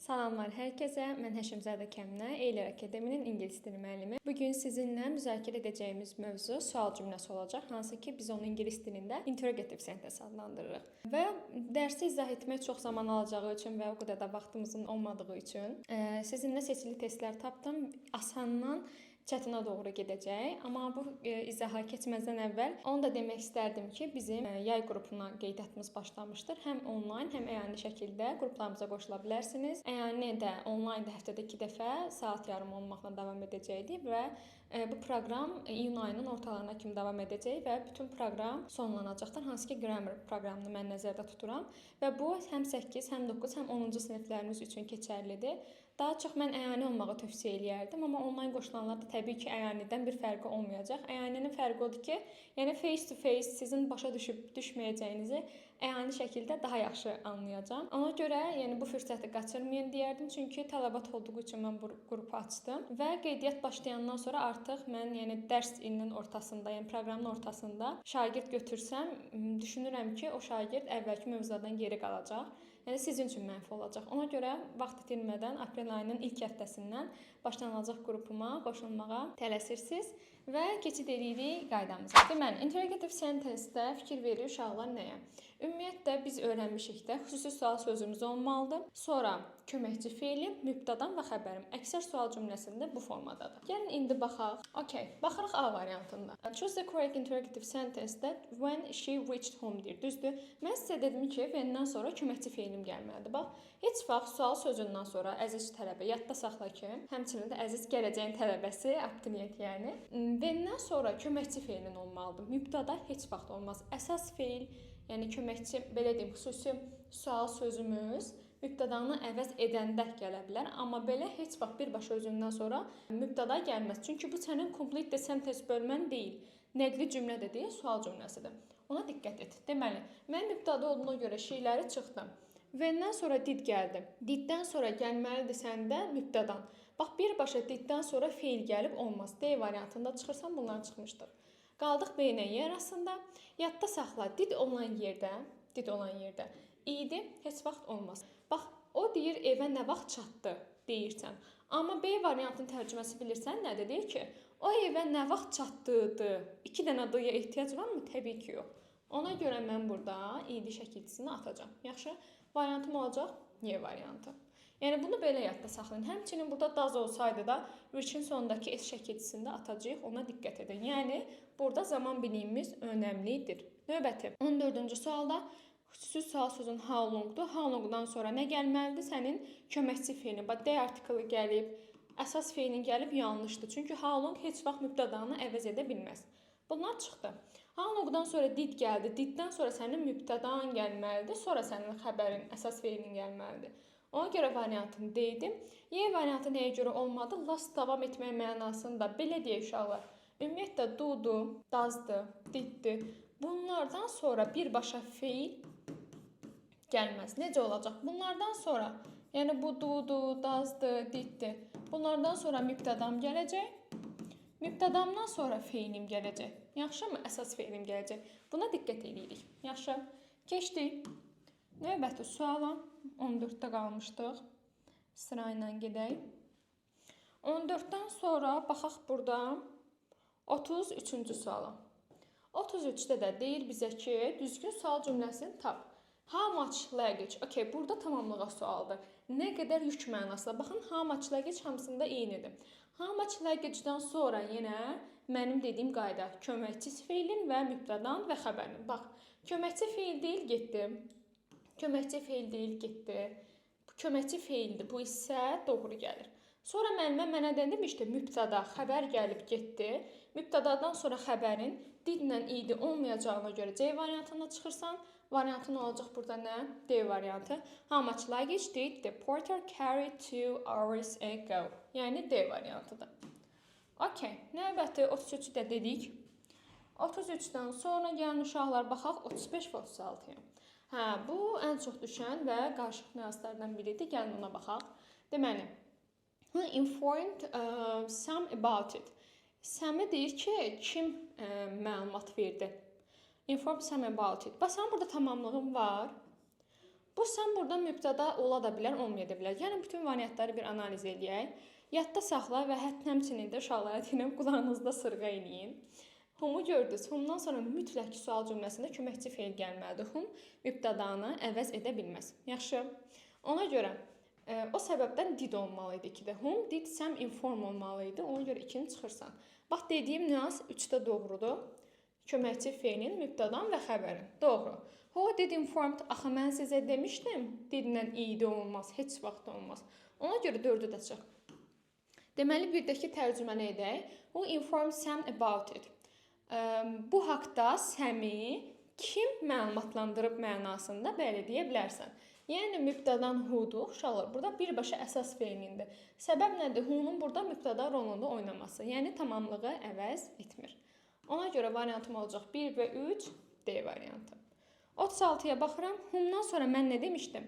Salamlar hər kəsə. Mən Həşimzadə Kəminə, Eylər Akademinin ingilis dili müəllimi. Bu gün sizinlə müzakirə edəcəyimiz mövzu sual cümləsi olacaq, hansı ki biz onu ingilis dilində interrogative sentence adlandırırıq. Və dərsi izah etmək çox zaman alacağı üçün və o qədər də vaxtımızın olmadığı üçün sizinlə seçili testlər tapdım. Asandan çətinə doğru gedəcək. Amma bu izaha keçməzdən əvvəl onu da demək istərdim ki, bizim yay qrupuna qeydiyyatımız başlamışdır. Həm onlayn, həm əyani şəkildə qruplarımıza qoşula bilərsiniz. Əyani də onlayn da həftədə 2 dəfə saat yarım olmaqla davam edəcəkdir və bu proqram iyun ayının ortalarına kimi davam edəcək və bütün proqram sonlanacaqdır. Hansı ki, grammar proqramını mən nəzərdə tuturam və bu həm 8, həm 9, həm 10-cu siniflərimiz üçün keçərlidir. Daha çox mən əyani olmağı tövsiyə eləyərdim, amma onlayn qoşulanlar da təbii ki, əyanidən bir fərqi olmayacaq. Əyaninin fərqi odur ki, yəni face to face sizin başa düşməyəcəyinizi əyani şəkildə daha yaxşı anlayacağam. Ona görə yəni bu fürsəti qaçırmayın deyərdim, çünki tələbat olduğu üçün mən bu qrupu açdım və qeydiyyat başlayandan sonra artıq mən yəni dərs ilinin ortasında, yəni proqramın ortasında şagird götürsəm, düşünürəm ki, o şagird əvvəlki mövzulardan geri qalacaq. Yəni sizin üçün mənfi olacaq. Ona görə vaxt itirmədən aprel ayının ilk həftəsindən başlanılacaq qrupuma qoşulmağa tələsirsiniz və keçid edirik qaydamıza. Deməli, interrogative sentence-də fikir verir uşaqlar nəyə? Ümumiyyətlə biz öyrənmişik də xüsusi sual sözümüz olmalıdır. Sonra köməkçi feili, mübtədam və xəbərim. Əksər sual cümləsində bu formadadır. Gəlin indi baxaq. Okay, baxırıq A variantında. Choose the correct interrogative sentence-də when she reached home deyir. Düzdür? Mən sizə dedim ki, when-dən sonra köməkçi feilim gəlməlidir. Bax, heç vaxt sual sözündən sonra əziz tələbə yadda saxla ki, həmçinin də əziz gələcəyin tələbəsi, abituriyent yəni. When-dən sonra köməkçi feilin olmalıdır. Mübtəda heç vaxt olmaz. Əsas feil, yəni köməkçi, belə deyim, xüsusi sual sözümüz mübtədanı əvəz edəndə gələ bilər, amma belə heç vaxt birbaşa özündən sonra mübtəda gəlməz. Çünki bu sənin complete the sentence bölmən deyil, nəqli cümlə də deyil, sual cümləsidir. Ona diqqət et. Deməli, mən mübtəda olduğuna görə şeyləri çıxdım. When-dən sonra did gəldi. Diddən sonra gəlməlidir səndə mübtədan. Bax, birbaşa diddən sonra feil gəlib olmaz. D variantında çıxırsan, bunlar çıxmışdır. Qaldıq B-nə Y arasında. Yadda saxla, did olan yerdə idi, heç vaxt olmaz. Bax, o deyir evə nə vaxt çatdı deyirsən. Amma B variantının tərcüməsi bilirsən nədir? Deyir ki, o evə nə vaxt çatdıdı. 2 dənə D-yə ehtiyac varmı? Təbii ki, yox. Ona görə mən burada idi şəkilçisini atacağam. Yaxşı, variantım olacaq Y variantı. Yəni bunu belə yadda saxlayın. Həmçinin burada does olsaydı da reach-in sonundakı S şəkilçisində atacağıq, ona diqqət edin. Yəni burada zaman bilimimiz önəmlidir. Növbəti 14-cü sualda xüsusi sual sözün how long-dur. How long-dan sonra nə gəlməlidir? Sənin köməkçi feilin. Bax, D artiklı gəlib, əsas feilin gəlib yanlışdır. Çünki how long heç vaxt mübtədanı əvəz edə bilməz. Bunlar çıxdı. How long-dan sonra did gəldi. Diddən sonra sənin mübtədan gəlməlidir. Sonra sənin xəbərin, əsas feilin gəlməlidir. Ona görə variantım D-dir. Y variantı nəyə görə olmadı? Last davam etmək mənasında belə deyək uşaqlar. Ümumiyyətlə do-dur, does-dır, did-dir. Bunlardan sonra birbaşa feil gəlməz. Necə olacaq? Bunlardan sonra, yəni bu do-dur, does-dır, did-dir. Bunlardan sonra mübtədam gələcək. Mübtədamdan sonra feilim gələcək. Yaxşımı? Əsas feilim gələcək. Buna diqqət edirik. Yaxşı. Keçdik. Növbəti suala 14-də qalmışdıq. Sıra ilə gedək. 14-dən sonra baxaq burada 33-cü suala. 33-də də deyir bizə ki, düzgün sual cümləsini tap. How much luggage? Okay, burada tamamlığa sualdır. Nə qədər yük mənasında. Baxın, how much luggage hamısında eynidir. How much luggage-dan sonra yenə mənim dediyim qayda. Köməkçi feilin və mübtədan və xəbərin. Bax, köməkçi feil deyil, getdi. Köməkçi feil deyil, getdi. Köməkçi feildir. Bu isə doğru gəlir. Sonra müəllimə mənə demişdi, mübtəda, xəbər gəlib getdi. Mübtədadan sonra xəbərin didlə idi olmayacağına görə C variantına çıxırsan. Variantın olacaq burada nə? D variantı. How much luggage did the porter carry 2 hours ago? Yəni D variantıdır. Okay, növbəti 33-ü də dedik. 33-dən sonra gəlin uşaqlar baxaq 35 və 36-ya. Hə, bu ən çox düşən və qarışıq nüanslardan biridir. Gəlin ona baxaq. Deməli, informed some about it. Səmə deyir ki, kim məlumat verdi? Inform some about it. Bax, sənin burada tamamlığın var. Bu sən burada mübtəda ola da bilər, olmaya da bilər. Yəni bütün variantları bir analiz edək. Yadda saxla və həmçinin də uşaqlara deyirəm, qulağınızda sırğa eləyin. Humu gördünüz. Humdan sonra mütləq sual cümləsində köməkçi feil gəlməlidir. Hum mübtədanı əvəz edə bilməz. Yaxşı. Ona görə o səbəbdən did olmalı idi 2-də. Hum, did, some inform olmalı idi. Ona görə 2-ni çıxırsan. Bax, dediyim nüans 3-də doğrudur. Köməkçi feilin, mübtədan və xəbərin. Doğru. Who did informed? Axı, mən sizə demişdim, didlə iydə olmaz, heç vaxt olmaz. Ona görə 4-ü də çıx. Deməli, birdəki tərcüməni edək. Who informed Sam about it? Bu haqda Səmi kim məlumatlandırıb mənasında bəli deyə bilərsən. Yəni, mübtədan who'dur, uşaqlar. Burada birbaşa əsas feilindir. Səbəb nədir? Who'nun burada mübtəda rolunda oynaması. Yəni, tamamlığı əvəz etmir. Ona görə variantım olacaq 1 və 3 D variantı. 36-ya baxıram. Humdan sonra mən nə demişdim?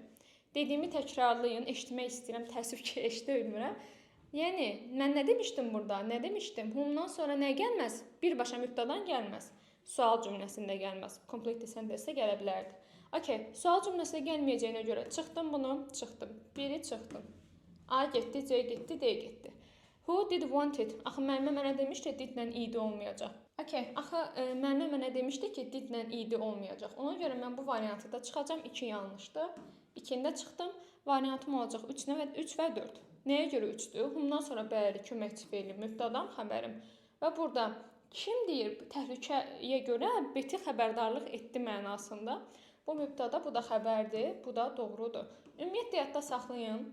Dediyimi təkrarlayın, eşitmək istəyirəm. Təəssüf ki, eşidə bilmirəm. Yəni, mən nə demişdim burada? Nə demişdim? Humdan sonra nə gəlməz? Birbaşa mübtədan gəlməz. Sual cümləsində gəlməz. Complete sentence-də gələ bilərdi. Okay, sual cümləsində gəlməyəcəyinə görə çıxdım bunu, çıxdım. Biri çıxdım. A getdi, C getdi, D getdi. Who did want it? Axı, müəllimə mənə demişdi, didlə iydə olmayacaq. Okay, axı, müəllimə mənə demişdi ki, didlə iydə olmayacaq. Ona görə mən bu variantı da çıxacam. 2 yanlışdır. 2-də çıxdım. Variantım olacaq 3 və 4. Nəyə görə 3-dür? Humdan sonra bəli, köməkçi feili, mübtədan, xəbərim. Və burada kim deyir? Təhlükəyə görə beti xəbərdarlıq etdi mənasında. Bu mübtəda, bu da xəbərdir, bu da doğrudur. Ümumiyyətlə, yadda saxlayın.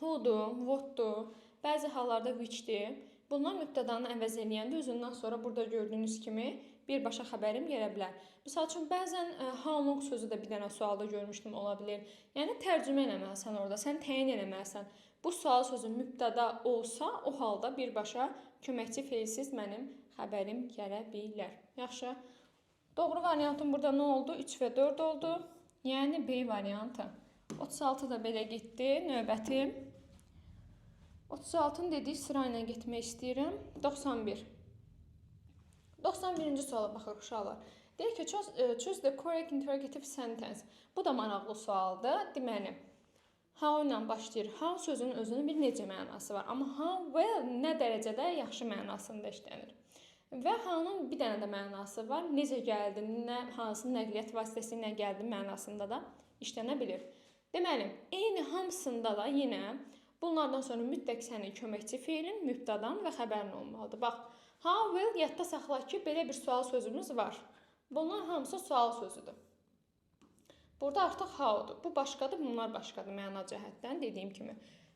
Who'dur, what'dur, bəzi hallarda which'dir. Bunlar mübtədanı əvəz eləyəndə özündən sonra burada gördüyünüz kimi birbaşa xəbərim gələ bilər. Misal üçün, bəzən how long sözü də bir dənə sualda görmüşdüm, ola bilir. Yəni, tərcümə eləməlisən orada, sən təyin eləməlisən. Bu sual sözü mübtəda olsa, o halda birbaşa köməkçi feilsiz mənim xəbərim gələ bilər. Yaxşı. Doğru variantım burada nə oldu? 3 və 4 oldu. Yəni, B variantı. 36 da belə getdi. Növbəti. 36-nı dedik, sıra ilə getmək istəyirəm. 91. 91-ci suala baxırıq, uşaqlar. Deyək ki, choose the correct interrogative sentence. Bu da maraqlı sualdır. Deməli, how ilə başlayır. How sözünün özünün bir necə mənası var. Amma how well nə dərəcədə yaxşı mənasında işlənir. Və how-nun bir dənə də mənası var. Necə gəldi, hansı nəqliyyat vasitəsi ilə gəldi mənasında da işlənə bilir. Deməli, eyni hamısında da yenə bunlardan sonra mütləq sənin köməkçi feilin, mübtədan və xəbərin olmalıdır. Bax, how well yadda saxla ki, belə bir sual sözümüz var. Bunlar hamısı sual sözüdür. Burada artıq how-dur. Bu başqadır, bunlar başqadır məna cəhətdən dediyim kimi.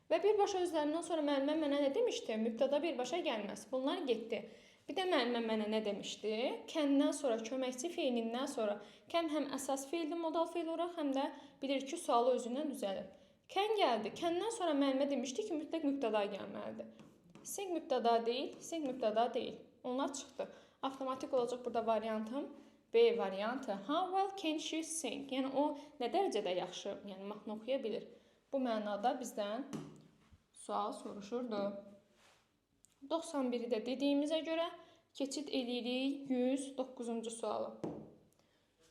Və birbaşa özlərindən sonra müəllimə mənə nə demişdi? Mübtəda birbaşa gəlməz. Bunlar getdi. Bir də müəllimə mənə nə demişdi? Kəndən sonra, köməkçi feilindən sonra, kən həm əsas feildir, modal feil olaraq, həm də bilir ki, sualı özündən düzəlir. Kən gəldi. Kəndən sonra müəllimə demişdi ki, mütləq mübtəda gəlməlidir. Sing mübtəda deyil, sing mübtəda deyil. Onlar çıxdı. Avtomatik olacaq burada variantım B variantı. How well can she sing? Yəni, o nə dərəcədə yaxşı, yəni mahnı oxuya bilir. Bu mənada bizdən sual soruşurdu. 91-i də dediyimizə görə keçid edirik 109-cu suala.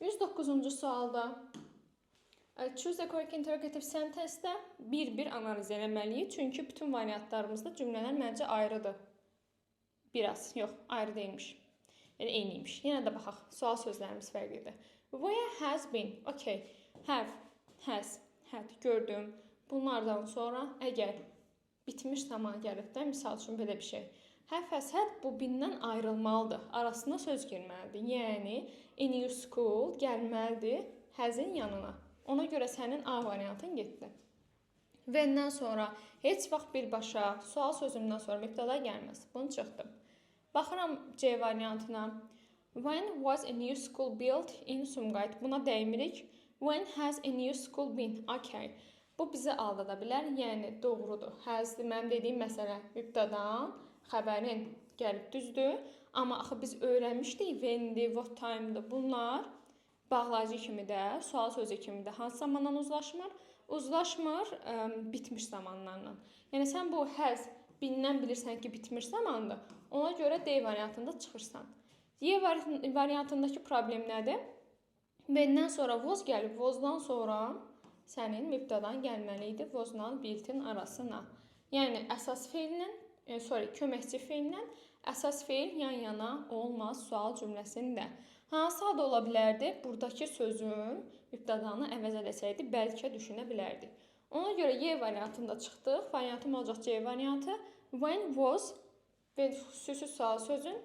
109-cu sualda choose the correct interrogative sentence-də bir-bir analiz eləməliyik. Çünki bütün variantlarımızda cümlələr məncə ayrıdır. Biraz, yox, ayrı deyilmiş. Yəni, eyniymiş. Yenə də baxaq, sual sözlərimiz fərqlidir. Where has been? Okay, have, has, had, gördüm. Bunlardan sonra əgər bitmiş zaman gəlib də, misal üçün belə bir şey. Have, has, had bu bindən ayrılmalıdır. Arasına söz girməlidir. Yəni, in your school gəlməlidir has-in yanına. Ona görə sənin A variantın getdi. Vəndən sonra heç vaxt birbaşa sual sözündən sonra mübtəda gəlməz. Bunu çıxdım. Baxıram C variantına. When was a new school built in Sumqayıt? Buna dəymirik. When has a new school been? Okay. Bu bizi aldada bilər. Yəni, doğrudur. Has'dir. Mənim dediyim məsələ mübtədan, xəbərin gəlib düzdür. Amma axı biz öyrənmişdik. When'dir, what time'dir. Bunlar bağlayıcı kimi də, sual sözü kimi də hansı zamandan uzlaşmır? Uzlaşmır bitmiş zamanlarla. Yəni, sən bu has bindən bilirsən ki, bitmiş zamandır. Ona görə D variantında çıxırsan. Y variantındakı problem nədir? Vəndən sonra was gəlib, wasdan sonra sənin mübtədan gəlməli idi was-la built-in arasına. Yəni əsas feillə, köməkçi feillə əsas feil yan-yana olmaz sual cümləsində. Hansı ad ola bilərdi? Buradakı sözün mübtədanı əvəz edəsəydi bəlkə düşünə bilərdik. Ona görə Y variantında çıxdıq. Variantım olacaq C variantı. When was və xüsusi sual sözün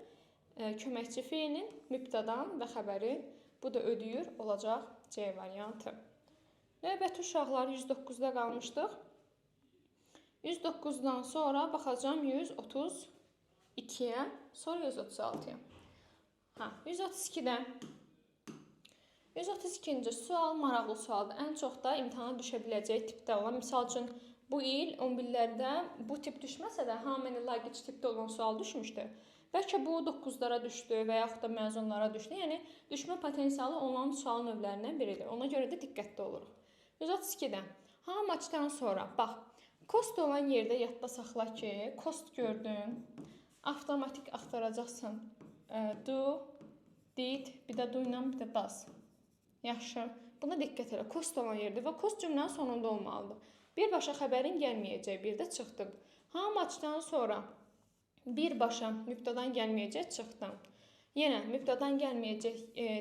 köməkçi feilin mübtədan və xəbərin, bu da ödəyir, olacaq C variantı. Növbəti uşaqlar 109-da qalmışdıq. 109-dan sonra baxacağım 132-yə, sonra 136-ya. 132-də 132-ci sual maraqlı sualdır. Ən çox da imtahana düşə biləcək tipdə olan. Misal üçün, bu il 11-lərdə bu tip düşməsə də, how many luggage tipdə olan sual düşmüşdü. Bəlkə bu 9-lara düşdü və yaxud da məzunlara düşdü. Yəni, düşmə potensialı olan sual növlərindən biridir. Ona görə də diqqətli oluruq. 132-də how much-dan sonra, bax, cost olan yerdə yadda saxla ki, cost gördün, avtomatik axtaracaqsan. Do, did, bir də do ilə, bir də does. Yaxşı, buna diqqət elə. Cost olan yerdə və cost cümlənin sonunda olmalıdır. Birbaşa xəbərin gəlməyəcək, bir də çıxdın. How much-dan sonra birbaşa mübtədan gəlməyəcək, çıxdın. Yenə mübtədan gəlməyəcək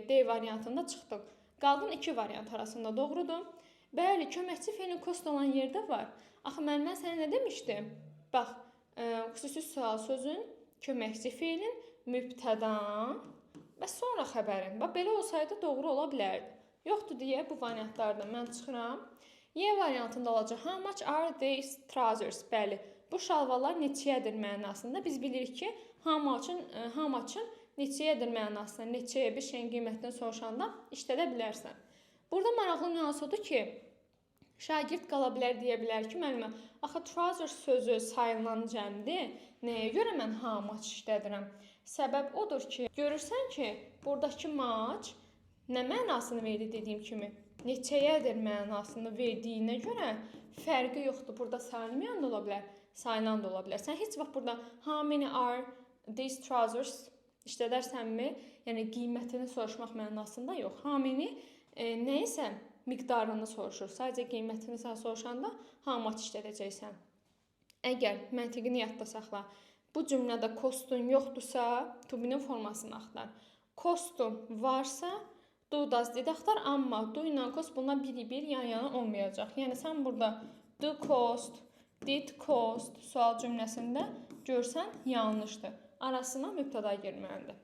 D variantında çıxdın. Qaldın iki variant arasında, doğrudur. Bəli, köməkçi feilin cost olan yerdə var. Axı, mən sənə nə demişdim? Bax, xüsusi sual sözün köməkçi feilin mübtədan və sonra xəbərin. Bax, belə olsaydı doğru ola bilərdi. Yoxdur deyə bu variantlardan mən çıxıram. Y variantında olacaq. How much are these trousers? Bəli, bu şalvarlar neçəyədir mənasında. Biz bilirik ki, how much-ın neçəyədir mənasında, neçəyə bir şeyin qiymətini soruşanda işlədə bilərsən. Burada maraqlı nüans odur ki, şagird qala bilər, deyə bilər ki, müəllimə, axı trousers sözü sayılan cəmdir, nəyə görə mən how much işlədirəm? Səbəb odur ki, görürsən ki, buradakı much nə mənasını verdi dediyim kimi, neçəyədir mənasını verdiyinə görə fərqi yoxdur. Burada sayılmayan da ola bilər, sayılan da ola bilər. Sən heç vaxt burada how many are these trousers işlədərsənmi? Yəni, qiymətini soruşmaq mənasında yox. How many nəysə miqdarını soruşur. Sadəcə qiymətini sən soruşanda how much işlədəcəksən. Əgər məntiqini yadda saxla, bu cümlədə costun yoxdursa, to be-nin formasını axtar. Costun varsa, do, does, did axtar, amma do ilə cost buna bir yan-yana olmayacaq. Yəni, sən burada do cost, did cost sual cümləsində görsən yanlışdır. Arasına mübtəda girməlidir.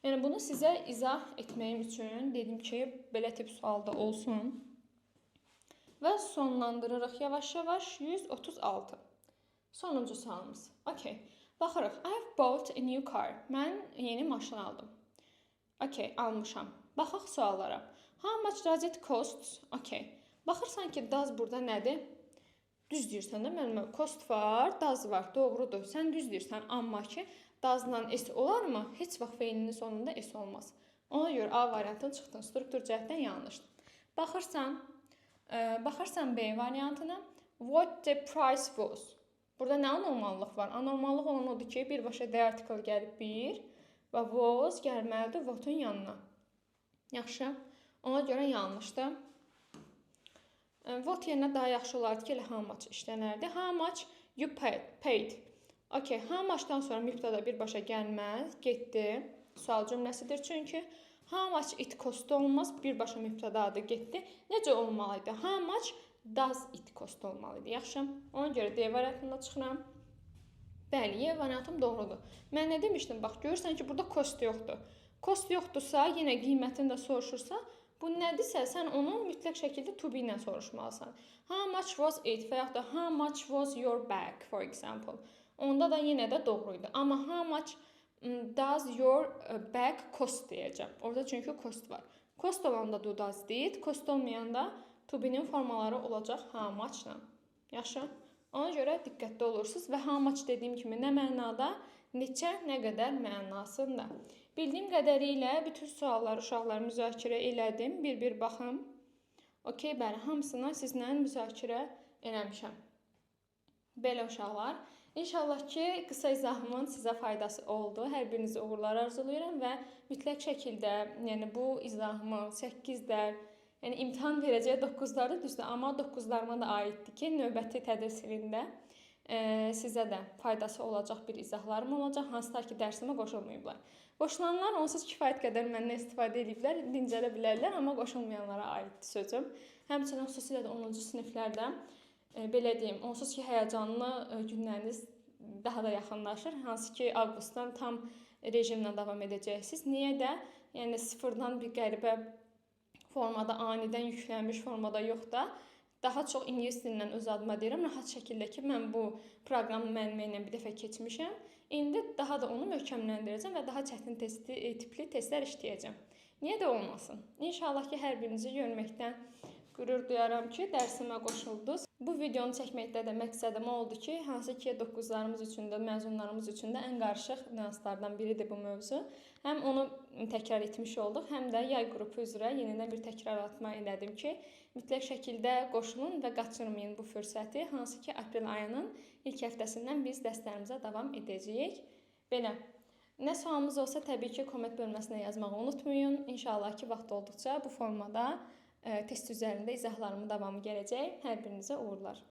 Yəni, bunu sizə izah etməyim üçün dedim ki, belə tip sualda olsun. Və sonlandırırıq yavaş-yavaş 136. Sonuncu sualımız. Okay. Baxırıq. I've bought a new car. Mən yeni maşın aldım. Okay, almışam. Baxıq suallara. How much does it cost? Okay. Baxırsan ki, does burada nədir? Düz deyirsən də, mənim cost var, does var, doğrudur. Sən düz deyirsən, amma ki, does-la s olarmı? Heç vaxt feilinin sonunda s olmaz. Ona görə A variantını çıxdın. Struktur cəhətdən yanlışdır. Baxırsan B variantına. What the price was? Burada nə anormallıq var? Anormallıq olan odur ki, birbaşa D artikel gəlib bir və was gəlməlidir what-un yanına. Yaxşı. Ona görə yanlışdır. What yerinə daha yaxşı olardı ki, elə how much işlənərdi. How much you paid? Okay, how much-dan sonra mübtəda birbaşa gəlməz, getdi. Sual cümləsidir çünki. How much it cost olmaz, birbaşa mübtədadır, getdi. Necə olmalıydı? How much does it cost olmalıydı? Yaxşı. Ona görə D variantında çıxıram. Bəli, Y variantım doğrudur. Mən nə demişdim? Bax, görürsən ki, burada cost yoxdur. Cost yoxdursa, yenə qiymətini də soruşursa, bu nədirsə, sən onu mütləq şəkildə to be ilə soruşmalısan. How much was it? Və yaxud da how much was your bag, for example. Onda da yenə də doğruydu. Amma how much does your bag cost deyəcəm. Orada çünki cost var. Cost olanda do, does, did. Cost olmayanda to be-nin formaları olacaq how much-la. Yaxşı. Ona görə diqqətli olursunuz və how much dediyim kimi nə mənada, neçə, nə qədər mənasında. Bildiyim qədərilə bütün sualları uşaqlar müzakirə elədim. Bir baxım. Okey, bəli, hamısını sizlə müzakirə eləmişəm. Belə uşaqlar. İnşallah ki, qısa izahımın sizə faydası oldu. Hər birinizə uğurlar arzulayıram və mütləq şəkildə, yəni bu izahımı 8-də Yəni imtahan verəcəyi 9-ları düzdür, amma 9-larıma da aiddir ki, növbəti tədris ilində sizə də faydası olacaq bir izahlarım olacaq, hansılar ki, dərsimə qoşulmayıblar. Qoşulanlar onsuz kifayət qədər məndən istifadə ediblər, dincələ bilərlər, amma qoşulmayanlara aiddir sözüm. Həmçinin xüsusilə də 10-cu siniflərdə belə deyim, onsuz ki, həyəcanlı günləriniz daha da yaxınlaşır, hansı ki, avqustdan tam rejimlə davam edəcəksiniz. Niyə də? Yəni sıfırdan bir qəribə formada, anidən yüklənmiş formada yox da, daha çox ingilis dilindən öz adıma deyirəm, rahat şəkildə ki, mən bu proqramı müəllimə ilə bir dəfə keçmişəm. İndi daha da onu möhkəmləndirəcəm və daha çətin tipli testlər işləyəcəm. Niyə də olmasın? İnşallah ki, hər birinizi görməkdən qürur duyaram ki, dərsimə qoşuldunuz. Bu videonu çəkməkdə də məqsədim oldu ki, hansı ki 9-larımız üçün də, məzunlarımız üçün də ən qarışıq nüanslardan biridir bu mövzu. Həm onu təkrar etmiş olduq, həm də yay qrupu üzrə yenidən bir təkrarlatma elədim ki, mütləq şəkildə qoşulun və qaçırmayın bu fürsəti, hansı ki aprel ayının ilk həftəsindən biz dərslərimizə davam edəcəyik. Belə, nə sualımız olsa təbii ki, komment bölməsinə yazmağı unutmayın. İnşallah ki, vaxt olduqca bu formada test üzərində izahlarımın davamı gələcək. Hər birinizə uğurlar.